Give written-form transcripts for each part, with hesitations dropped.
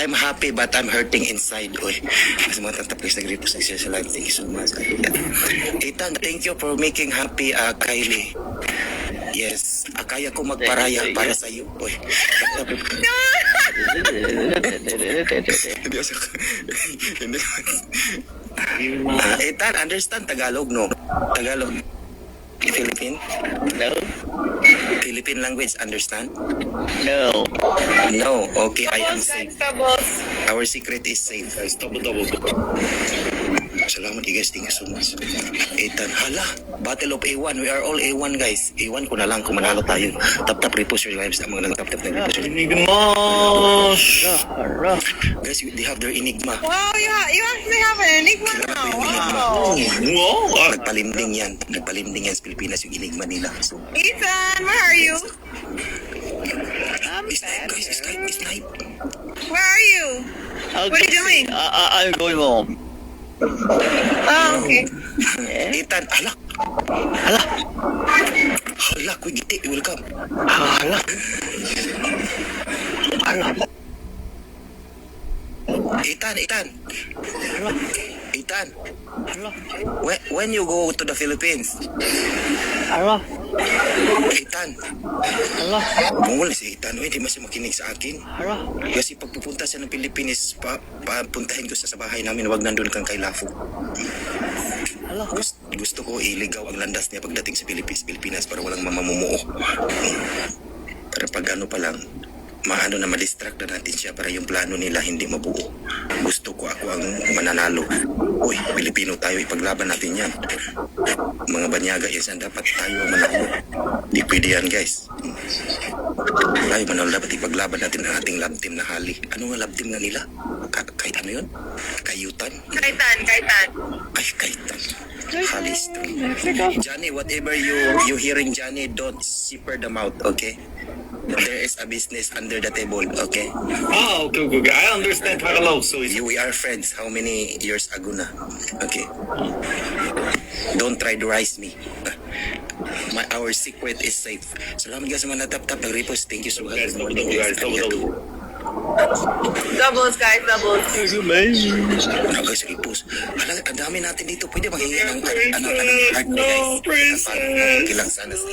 I'm happy but I'm hurting inside. Uy, mas mga tatapos nag-repost sa live. Thank you so much. Ethan, thank you for making happy Kylie. Yes, kaya ko magparaya para sa iyo. Uy. Hindi. Ethan, understand Tagalog, no? Tagalog. Philippine? No. Philippine language, understand? No. No. Okay, I am Doubles, safe. guys, doubles. Our secret is safe. Guys, double. Salamat guys, thank you so much. Ethan, hala, Battle of A1, we are all A1 guys. A1 ko na lang kung manalo tayo. Tap repost your lives ang mga nag-tap na repost your Enigmas. guys, they have their enigma. Wow, you actually have an enigma now. Wow. Wow. Nagpalinding yan sa Pilipinas yung enigma nila. So, Ethan, where are you? snipe guys, snipe. Where are you? What are you doing? I'm going home. Oh, okay. Ethan, hala, kuy giti, welcome. Hala. Ethan, when you go to the Philippines, Hala. Ethan, mungol si Ethan, hindi mas makinig sa akin. Hala. Kasi pag pupunta siya ng Pilipinas, papuntahin ko sa bahay namin, wag nandun kang kay Lafo. Hala. Gusto ko iligaw ang landas niya pagdating sa Pilipinas para walang mamamumuo. Para pag ano pa lang, maano na ma-distract na natin siya para yung plano nila hindi mabuo. Gusto ko ako ang mananalo. Uy, Pilipino tayo, ipaglaban natin yan. Mga banyaga, yan dapat tayo ang manalo. Di pwede yan guys. Tayo manalo, dapat ipaglaban natin ang ating love team na Hali. Ano nga love team nga nila? Kahit ano yun? Kayutan? Kaitan. Ay, Kaitan. Hali stream. Johnny, whatever you hearing, Johnny, don't zipper the mouth, okay? There is a business under the table, okay? Oh, okay. I understand Tagalog, so it's... We are friends. How many years ago na? Okay. Don't try to rise me. Our secret is safe. Salamat guys sa mga natap-tap. Nag-repost. Thank you so much. Guys, double. Doubles, guys, doubles. Ano guys, repost. Hala, ang dami natin dito. Pwede maghingi ng heart na guys. Okay lang sana sa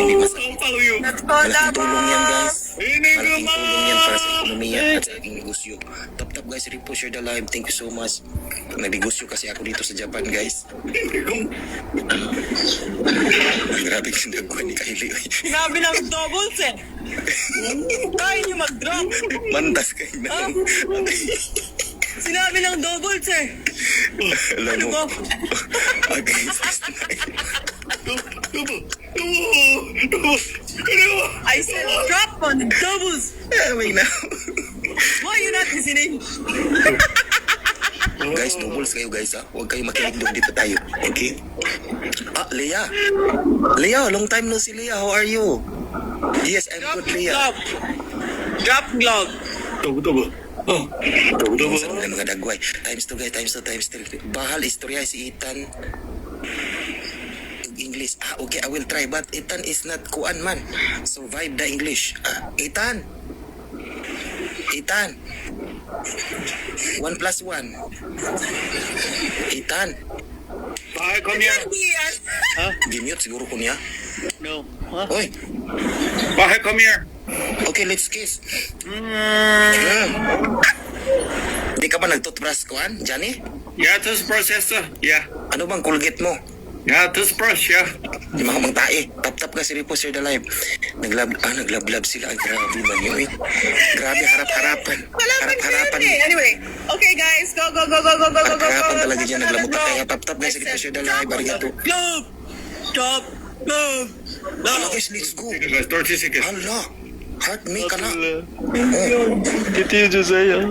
hindi masakit. follow you. Let's go, Malaking tulong yan guys. doubles. Malaking tulong yan para sa ekonomiya at sa aking negosyo. Tap guys, repost, share the live. Thank you so much. Nag-negosyo kasi ako dito sa Japan guys. Grabe yung nagkuhan ni Kylie. Sinabi ng doubles eh. Kaya niyo mag-drop. Mantas kayo na. Sinabi ng doubles eh. Alam Ano mo. ba? Okay. I said drop on the doubles. Wait na. Why you not listening? Guys, doubles kayo guys ha. Huwag kayo makinig doon, dito tayo. Okay? Leah. Leah, long time no see Leah. How are you? Yes, I'm Drop good Leah. glove. Drop glove. Double. Oh, double. Sa mga dagway. Times 2 guys, times 3. Bahal istorya si Ethan. English. Okay, I will try. But Ethan is not kuan man. Survive the English. Ethan. 1 plus 1. Ethan. Bye, come here. Yes. Gimute siguro ko niya. No. Huh? Oy. Bye, come here. Okay, let's kiss. Di ka ba nag-toothbrush kuan, Johnny? Yeah, toothbrush, yeah. Ano bang Colgate mo? Yeah, toothbrush, yeah. Yung mga mang tae. Tap ka si Repost Share the Live. Naglablab sila. Ay, grabe man yun eh. Grabe, harap-harapan. Wala pa Harap-harapan. Anyway, okay guys, go. Harap-harapan talaga dyan. Naglamutan. Kaya tap guys si Repost Share the Live. Arigato. Glove. Drop glove. Hala guys, let's go. Guys, 30 seconds. Hala. Heart me ka na. Titi Josiah.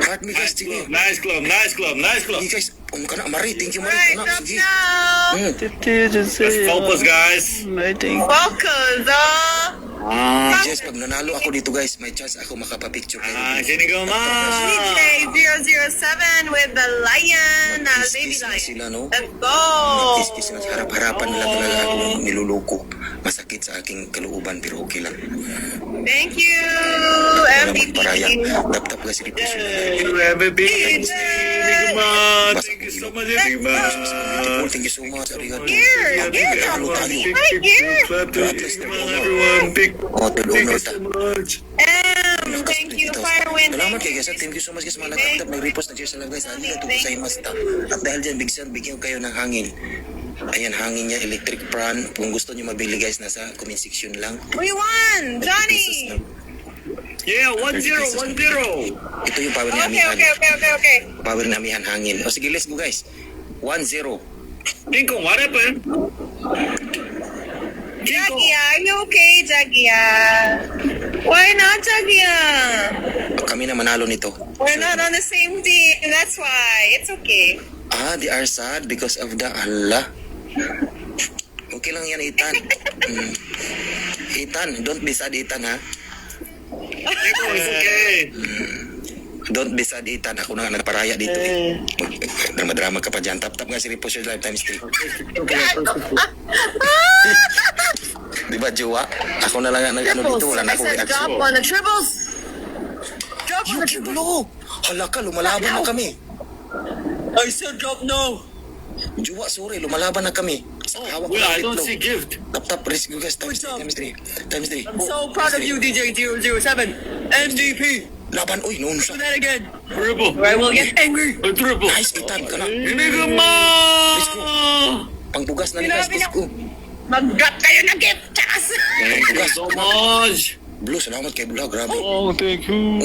Heart me guys, sige. Nice glove. Sige guys, ka na. Mari, thank you Mari. Right, Ka na, drop sige. now. Titi Let's Josiah. focus, guys. Waiting. Focus, Yes, pag nanalo ako dito guys, may chance ako makapapicture kayo. Sinigama. DJ 007 with the lion, baby Kiss-kiss na lion. sila, no? Let's go. Kiss-kiss na harap-harapan nila talaga ako niluloko. masakit sa aking kalooban pero okay lang. Thank you, Wala MVP. magparaya. Tap-tap ka si Riposte. You have a big Enigma. Thank you so much, Enigma. Thank you so much. Arigato. Here, here. Halo tayo. Hi, here. Clap to everyone. Big Oh, third thank honor you ta. so much. Thank you, Firewind. Salamat kay guys. Thank you so much guys. Mga nagtap, nag-repost, nag-share sa live guys. Arigato gozaimasu ta. At dahil dyan, bigyan kayo ng hangin. Ayan, hangin niya, electric fan. Kung gusto niyo mabili guys, nasa comment section lang. We won, 30 pesos Johnny. lang. Yeah, 1-0, 1-0. Ito yung power ni Okay, Amihan. okay. Power ni Amihan hangin. O sige, let's go guys. 1-0. Lincoln, what happened? Jagia, are you okay, Jagia? Why not, Jagia? Kami na manalo nito. We're not on the same team. That's why. It's okay. Ah, they are sad because of the Allah. Okay lang yan, Ethan. Ethan, don't be sad, Ethan, ha? Lincoln, it's okay. Don't be sad, Ethan. Ako na nga nagparaya dito, eh. Drama-drama ka pa dyan. Tap-tap nga si Repost your live times 3. Diba, Jowa? Ako na lang nga nag-ano dito. Wala na akong reaction. on the triples. Drop You kiblo! Hala ka, lumalaban na kami. I said drop no. Jowa, sorry, lumalaban na kami. Hawak ko Well, I ng don't itlog. see gift. Tap-tap, risk go guys. Times 3. Times 3. I'm so proud of you, DJ 007. MVP. Laban, uy, noon siya. Do that again. Triple. Or I will get angry. A triple. Nice, Ethan, ka na. Enigma. Pangbugas na ni guys, let's go. Mag-drop kayo ng gift. Chakas. Thank you so much. Blue, salamat kay Blue, grabe. Oh, thank you.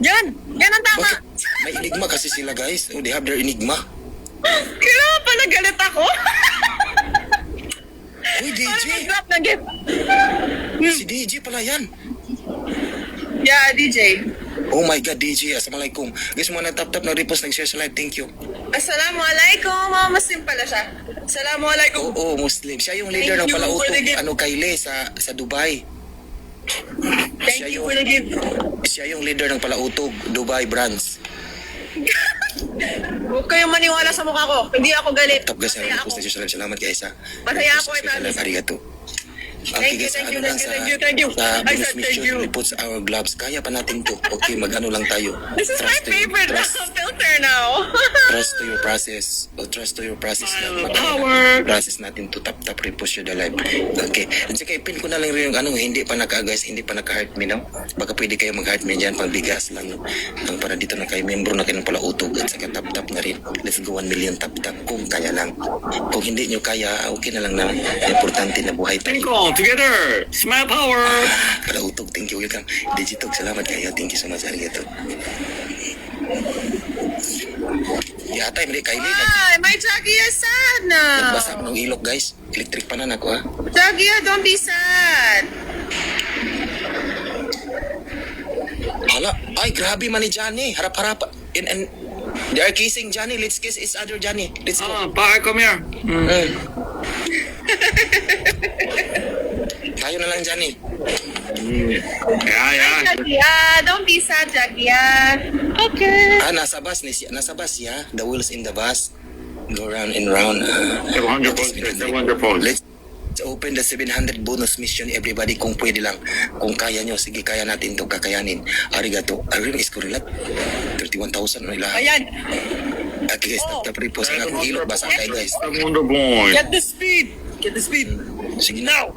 Yan. Yan ang tama. Bakit? May enigma kasi sila guys. Oh, they have their enigma. Kaya pala galit ako. Uy, Para DJ. mag-drop ng gift. Si DJ pala yan. Yeah, DJ. Oh my God, DJ. Assalamualaikum. Guys, mga nag-tap-tap, nag-repost, nag-share sa live. Thank you. Assalamualaikum. Mga Muslim pala siya. Assalamualaikum. Oo, Muslim. Siya yung leader ng Thank you Palauto. for the gift. Ano, Kayle sa Dubai. Thank you for the gift. Siya yung leader ng Palautog, Dubai branch. Huwag kayong maniwala sa mukha ko. Hindi ako galit. Tap guys, Masaya nag-repost, ako. nag-share sa live. Salamat guys, ha. Masaya ako, Nag-repost, nag-share sa live. Arigato. Thank you, guys, thank you, ano lang thank you. Sa I bonus said thank mission, you. report sa our gloves. Kaya pa natin to. Okay, mag-ano lang tayo. This is my Trust to your- favorite trust- filter now. Trust to your process. O trust to your process na Power. process natin to tap repost your live. Okay. At saka ipin ko na lang rin yung ano, hindi pa guys, hindi pa naka-heart me no? Baka pwede kayo mag-heart me dyan, pangbigas lang no? Ang para dito na kayo, membro na kayo ng Palautog at saka tap na rin. Let's go 1 million tap kung kaya lang. Kung hindi nyo kaya, okay na lang na. Importante na buhay tayo. Lincoln, together. Smile power. Palautog, thank you, welcome. Digitog, salamat kayo. Thank you so much, arigato. Yata, hindi kayo Ay, may Jagia sad na. nagbasa ng ilok guys. Electric pa na ako ha. Jagia, don't be sad. Hala, ay grabe man ni Johnny. Harap-harap. And they are kissing Johnny. Let's kiss each other, Johnny. Let's go. Bye, come here. Tayo na lang, Johnny. Yeah. Jagia, don't be sad, Jagia. Okay. Nasa bus. Nasa bus, yeah. The wheels in the bus. Go round and round. Let's open the 700 bonus mission, everybody, kung pwede lang. Kung kaya nyo, sige, kaya natin to, kakayanin. Arigato. Arin, iskurilat. 31,000 na ilahan. Ayan. Okay, guys, tap repost ang akong ilok. Basa kayo, guys. Wonder Boy. Get the speed. Get the speed. Sige now.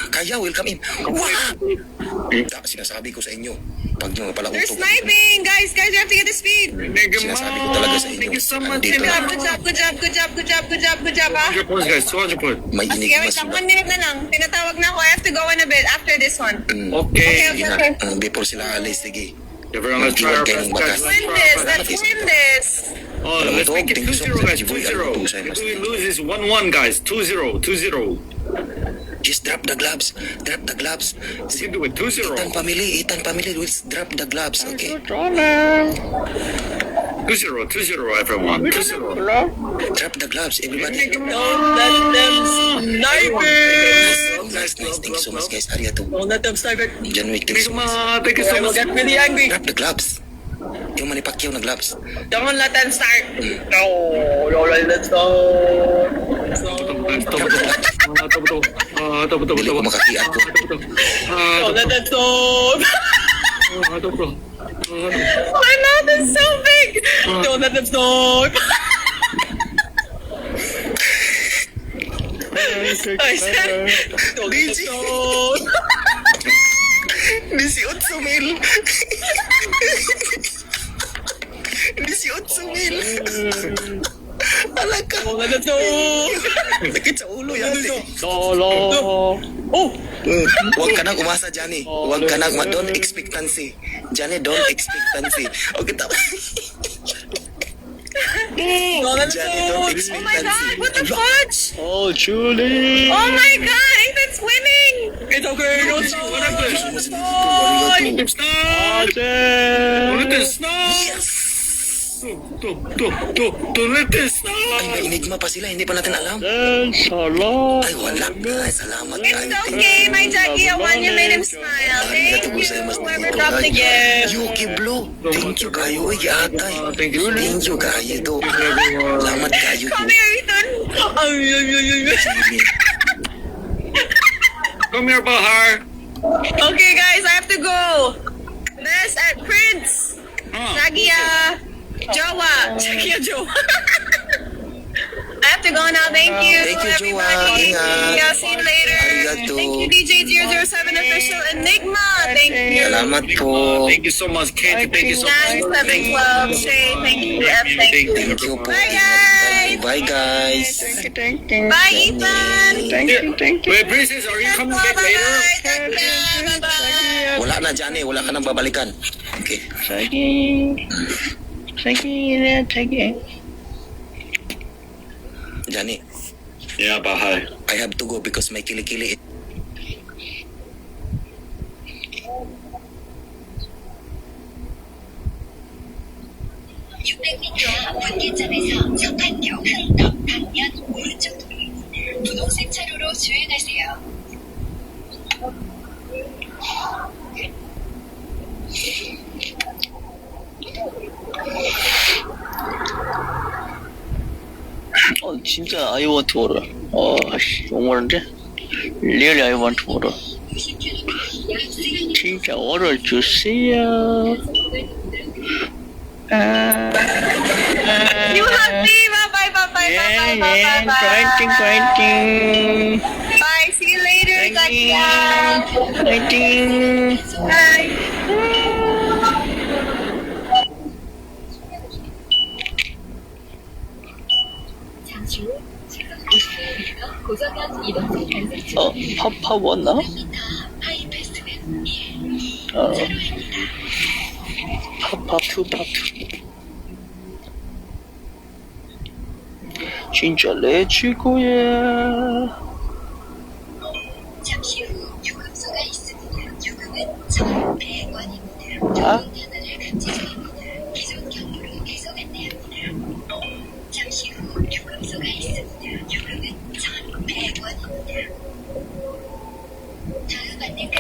Kaya, welcome in. Wow! Sinasabi ko sa inyo, pag nyo pala They're utog. sniping. Guys, you have to get the speed. Sinasabi ko talaga sa inyo. Thank you so much. Andito lang. Good job, ha? 200 points, guys. 200 points. May Sige, enigma wait lang. sila. 1 minute na lang. Tinatawag na ako. I have to go in a bit after this one. Okay. Sige na. Before sila alis, sige. Everyone, let's try our best, guys. Win this. Let's win this. Oh, let's make it 2-0, guys. 2-0. If we lose, it's 1-1, guys. 2-0. 2-0. Just drop the gloves. Drop the gloves. We can do it. 2-0. Ethan family, let's drop the gloves, okay? 2-0, everyone. 2-0. Drop the gloves, everybody. Don't let them snipe it. Nice. Thank you so much, guys. Arigato. Don't let them snipe it. John Wick, thank you so much. Enigma, thank you so I will much. get really angry. Drop the gloves. Yung Manny Pacquiao nag-laps. Don't let them start. No, let's go. Dili ko makakiat ko. Don't let them stop. My mouth is so big. Don't let them stop. I said, don't let them stop. 18,000. 18,000. Alaka. Don't let them stop. Sakit sa ulo yan. Solo. Oh, Huwag ka nang umasa, Johnny. Huwag ka nang, don't expectancy. Johnny, don't expectancy. Okay, tama. don't let them Johnny, don't stop. Oh my expectancy. god, what the fudge? Oh, Julie. Oh my god, Ethan's winning. It's okay, don't stop. What happened? Warrior two. Stop! 아재. Don't let this stop! Yes! Don't let this Ay, stop! may enigma pa sila. Hindi pa natin alam. 네, 살라. Ay, wala. Ay, salamat. It's okay, my Jackie. I won. You made him smile. Thank you. Whoever dropped the gift. Yuki Blue. Thank you kayo. Uy, atay. Thank you. Thank you kayo to. Salamat kayo. Come here, Ethan. Come here, Bahar. Okay, guys, I have to go. Ness at Prince. Jagia. Jowa. Jagia Jowa. I have to go now. Thank you, Thank you, Jowa. everybody. Ingat. Yeah, see you later. Arigato. Thank you, DJ007 Official Enigma. Thank you. Salamat po. Thank you so much, Katie. Thank you so Nash much. 712. Shay, thank you. F, thank you. Thank you po. Bye, guys. Bye, guys. Thank you. Bye, Ethan. Thank you. Wait, Princess, are you coming back later? Bye, bye. Wala na, Johnny. Wala ka nang babalikan. Okay. 자기. Johnny, Yeah, Bahar. I have to go because may kilikili. 분기점에서 서판교 흥덕 방면 오른쪽 도로입니다. 분홍색 차로로 주행하세요. 진짜 I want to order. 씨, 용어인데? Really I want to order. 진짜 order 주세요. You happy? Bye, bye, bye, bye, bye, bye, bye, bye. 파이팅. Bye. See you later, Zakia. 파이팅. Bye. 잠시 후 지금 50km 고정형 이동식 단속 중 파파 왔나? 하이패스는 1 어, 차로입니다. 파투. 진짜 내 최고야. 잠시 후 요금소가 있습니다. 요금은 1,100원입니다. 아? 교통 편안을 감지 중입니다. 기존 경로로 계속 안내합니다. 잠시 후 요금소가 있습니다. 요금은 1,100원입니다. 다음 안내까지